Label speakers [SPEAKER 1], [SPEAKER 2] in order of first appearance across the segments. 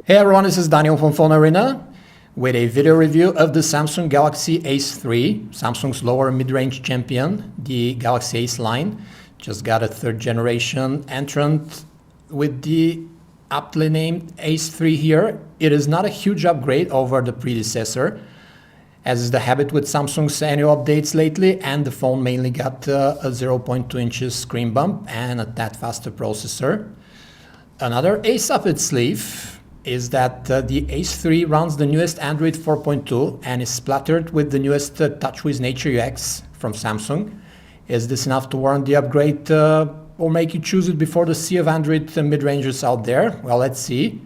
[SPEAKER 1] Hey everyone, this is Daniel from PhoneArena with a video review of the Samsung Galaxy Ace 3, Samsung's lower mid-range champion, the Galaxy Ace line. Just got a third generation entrant with the aptly named Ace 3 here. It is not a huge upgrade over the predecessor, as is the habit with Samsung's annual updates lately, and the phone mainly got a 0.2 inches screen bump and a tad faster processor. Another ace up its sleeve is that the Ace 3 runs the newest Android 4.2 and is splattered with the newest TouchWiz Nature UX from Samsung. Is this enough to warrant the upgrade or make you choose it before the sea of Android mid-rangers out there? Well, let's see.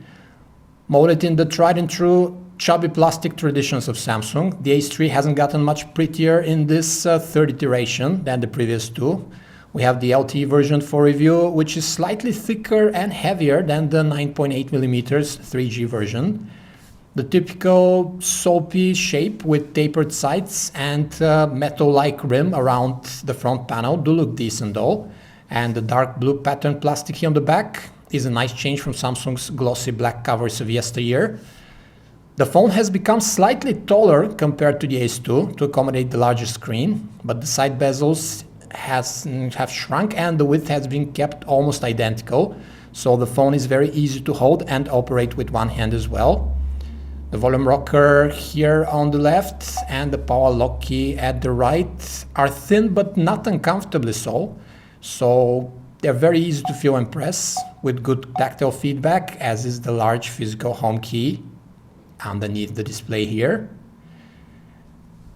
[SPEAKER 1] Molded in the tried and true chubby plastic traditions of Samsung, the Ace 3 hasn't gotten much prettier in this third iteration than the previous two. We have the LTE version for review, which is slightly thicker and heavier than the 9.8mm 3G version. The typical soapy shape with tapered sides and metal-like rim around the front panel do look decent though. And the dark blue pattern plastic here on the back is a nice change from Samsung's glossy black covers of yesteryear. The phone has become slightly taller compared to the Ace 2 to accommodate the larger screen, but the side bezels have shrunk and the width has been kept almost identical, so the phone is very easy to hold and operate with one hand as well. The volume rocker here on the left and the power lock key at the right are thin but not uncomfortably so they're very easy to feel and press with good tactile feedback, as is the large physical home key underneath the display here.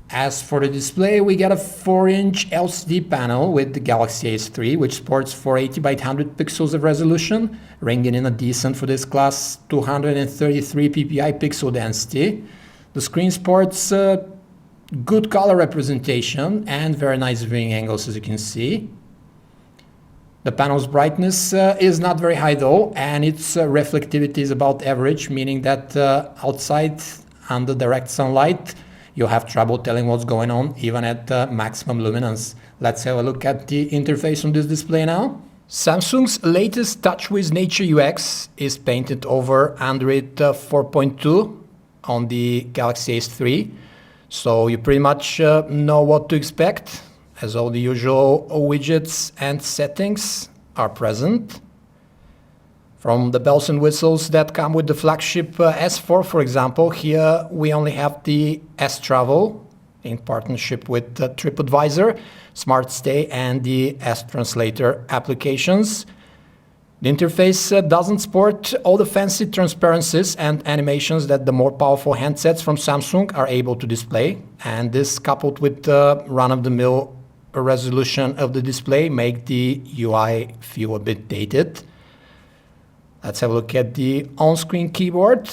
[SPEAKER 1] As for the display, we got a 4-inch LCD panel with the Galaxy Ace 3, which sports 480 by 800 pixels of resolution, ringing in a decent for this class 233 ppi pixel density. The screen sports good color representation and very nice viewing angles, as you can see. The panel's brightness is not very high though, and its reflectivity is about average, meaning that outside under direct sunlight, you'll have trouble telling what's going on even at maximum luminance. Let's have a look at the interface on this display now. Samsung's latest TouchWiz Nature UX is painted over Android 4.2 on the Galaxy Ace 3, so you pretty much know what to expect, as all the usual widgets and settings are present. From the bells and whistles that come with the flagship S4, for example, here we only have the S-Travel in partnership with TripAdvisor, Smart Stay, and the S-Translator applications. The interface doesn't sport all the fancy transparencies and animations that the more powerful handsets from Samsung are able to display, and this, coupled with the run-of-the-mill resolution of the display, make the UI feel a bit dated. Let's have a look at the on-screen keyboard.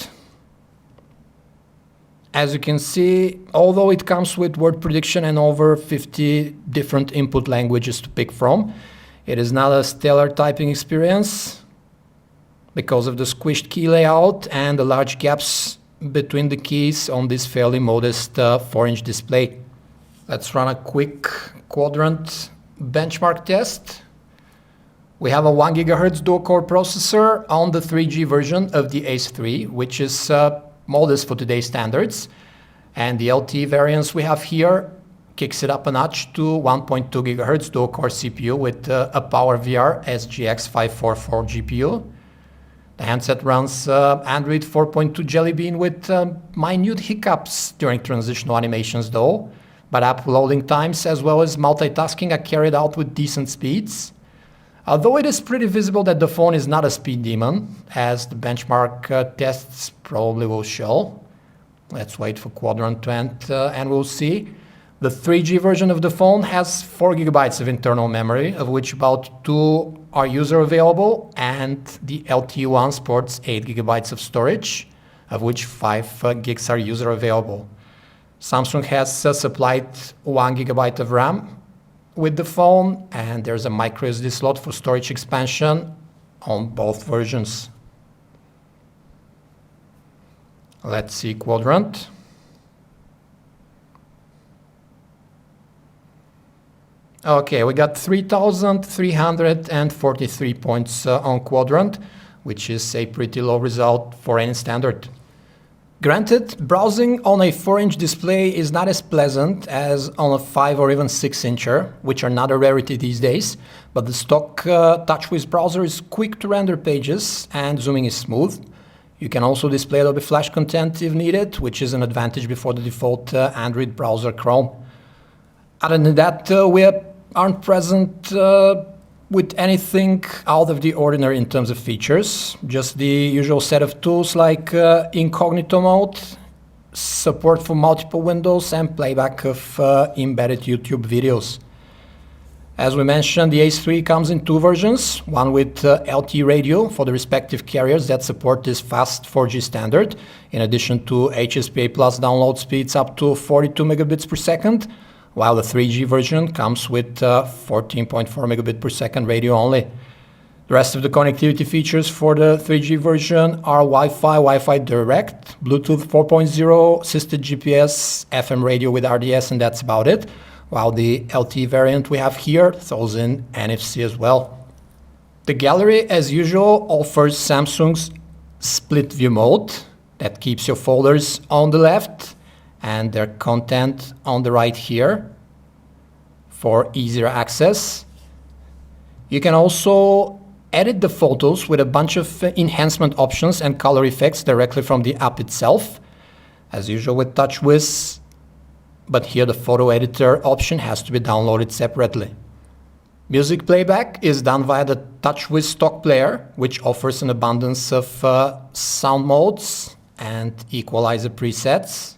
[SPEAKER 1] As you can see, although it comes with word prediction and over 50 different input languages to pick from, it is not a stellar typing experience because of the squished key layout and the large gaps between the keys on this fairly modest 4-inch display. Let's run a quick quadrant benchmark test. We have a 1 GHz dual-core processor on the 3G version of the Ace 3, which is modest for today's standards. And the LTE variants we have here kicks it up a notch to 1.2 GHz dual-core CPU with a PowerVR SGX 544 GPU. The handset runs Android 4.2 Jelly Bean with minute hiccups during transitional animations though, but app loading times as well as multitasking are carried out with decent speeds. Although it is pretty visible that the phone is not a speed demon, as the benchmark tests probably will show. Let's wait for quadrant to end and we'll see. The 3G version of the phone has 4 GB of internal memory, of which about 2 are user available, and the LTE one sports 8 GB of storage, of which 5 gigs are user available. Samsung has supplied 1 GB of RAM with the phone, and there's a micro SD slot for storage expansion on both versions. Let's see quadrant. Okay, we got 3,343 points on quadrant, which is a pretty low result for any standard. Granted, browsing on a 4-inch display is not as pleasant as on a 5 or even 6-incher, which are not a rarity these days, but the stock TouchWiz browser is quick to render pages and zooming is smooth. You can also display Adobe Flash content if needed, which is an advantage before the default Android browser Chrome. Other than that, we aren't present with anything out of the ordinary in terms of features. Just the usual set of tools like incognito mode, support for multiple windows, and playback of embedded YouTube videos. As we mentioned, the Ace 3 comes in two versions, one with LTE radio for the respective carriers that support this fast 4G standard, in addition to HSPA Plus download speeds up to 42 megabits per second, while the 3G version comes with 14.4 megabit per second radio only. The rest of the connectivity features for the 3G version are Wi-Fi, Wi-Fi Direct, Bluetooth 4.0, assisted GPS, FM radio with RDS, and that's about it. While the LTE variant we have here throws in NFC as well. The gallery, as usual, offers Samsung's split view mode that keeps your folders on the left and their content on the right here for easier access. You can also edit the photos with a bunch of enhancement options and color effects directly from the app itself, as usual with TouchWiz, but here the photo editor option has to be downloaded separately. Music playback is done via the TouchWiz stock player, which offers an abundance of sound modes and equalizer presets.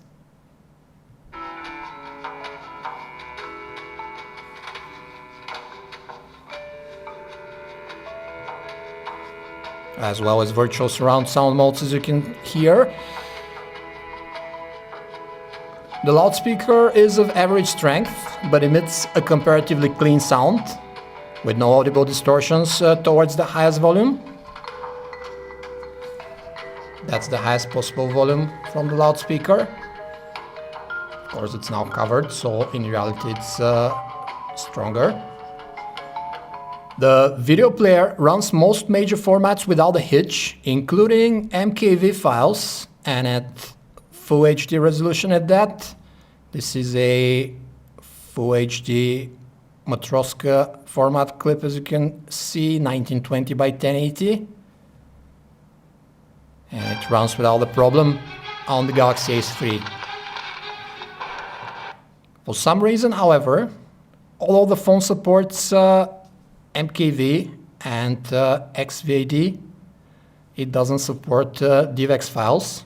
[SPEAKER 1] As well as virtual surround sound modes, as you can hear. The loudspeaker is of average strength, but emits a comparatively clean sound, with no audible distortions towards the highest volume. That's the highest possible volume from the loudspeaker. Of course, it's now covered, so in reality it's stronger. The video player runs most major formats without a hitch, including MKV files, and at Full HD resolution at that. This is a Full HD Matroska format clip, as you can see, 1920 by 1080. And it runs without a problem on the Galaxy Ace 3. For some reason, however, although the phone supports MKV and XVAD, it doesn't support DivX files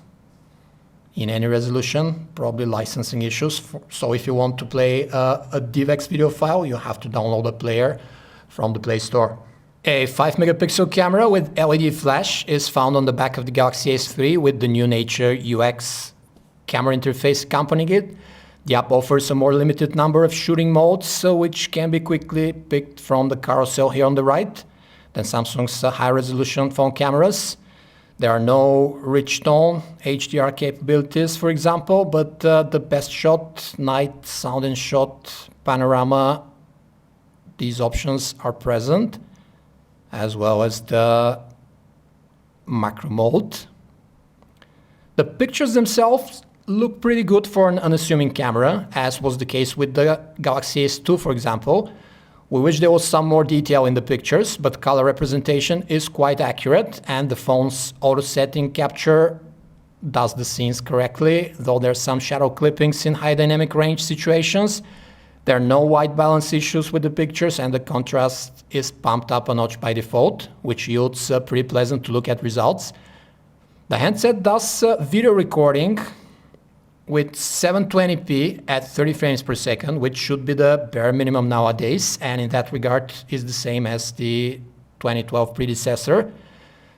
[SPEAKER 1] in any resolution, probably licensing issues. So if you want to play a DivX video file, you have to download a player from the Play Store. A 5 megapixel camera with LED flash is found on the back of the Galaxy Ace 3 with the new Nature UX camera interface accompanying it. The app offers a more limited number of shooting modes, which can be quickly picked from the carousel here on the right than Samsung's high-resolution phone cameras. There are no rich tone HDR capabilities, for example, but the best shot, night, sound and shot, panorama, these options are present, as well as the macro mode. The pictures themselves look pretty good for an unassuming camera, as was the case with the Galaxy Ace 2, for example. We wish there was some more detail in the pictures, but color representation is quite accurate, and the phone's auto setting capture does the scenes correctly, though there are some shadow clippings in high dynamic range situations. There are no white balance issues with the pictures, and the contrast is pumped up a notch by default, which yields pretty pleasant to look at results. The handset does video recording with 720p at 30 frames per second, which should be the bare minimum nowadays, and in that regard is the same as the 2012 predecessor.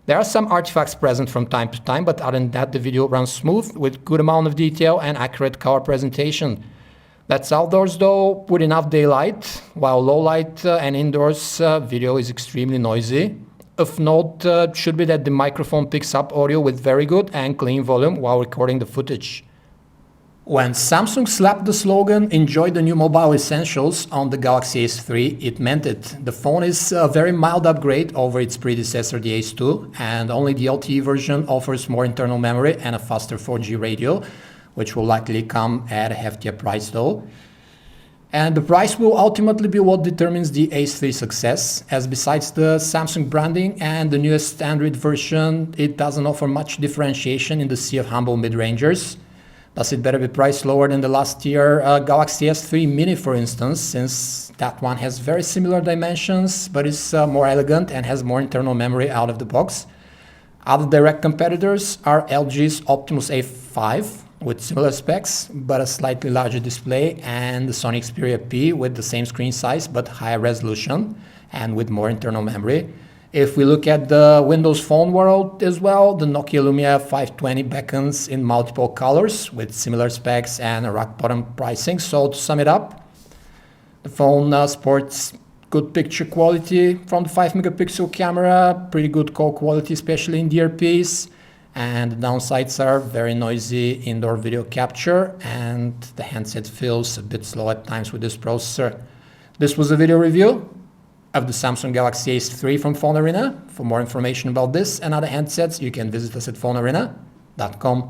[SPEAKER 1] There are some artifacts present from time to time, but other than that, the video runs smooth with good amount of detail and accurate color presentation. That's outdoors though, with enough daylight, while low light and indoors video is extremely noisy. Of note should be that the microphone picks up audio with very good and clean volume while recording the footage. When Samsung slapped the slogan "Enjoy the new mobile essentials" on the Galaxy S3, it meant it. The phone is a very mild upgrade over its predecessor, the Ace 2, and only the LTE version offers more internal memory and a faster 4G radio, which will likely come at a heftier price though. And the price will ultimately be what determines the Ace 3 success, as besides the Samsung branding and the newest Android version, it doesn't offer much differentiation in the sea of humble mid-rangers. Thus, it better be priced lower than the last year Galaxy S3 Mini, for instance, since that one has very similar dimensions, but is more elegant and has more internal memory out of the box. Other direct competitors are LG's Optimus A5 with similar specs, but a slightly larger display, and the Sony Xperia P with the same screen size but higher resolution and with more internal memory. If we look at the Windows Phone world as well, the Nokia Lumia 520 beckons in multiple colors with similar specs and a rock-bottom pricing. So to sum it up, the phone sports good picture quality from the 5-megapixel camera, pretty good call quality, especially in DRPs, and the downsides are very noisy indoor video capture, and the handset feels a bit slow at times with this processor. This was a video review of the Samsung Galaxy Ace 3 from PhoneArena. For more information about this and other handsets, you can visit us at PhoneArena.com.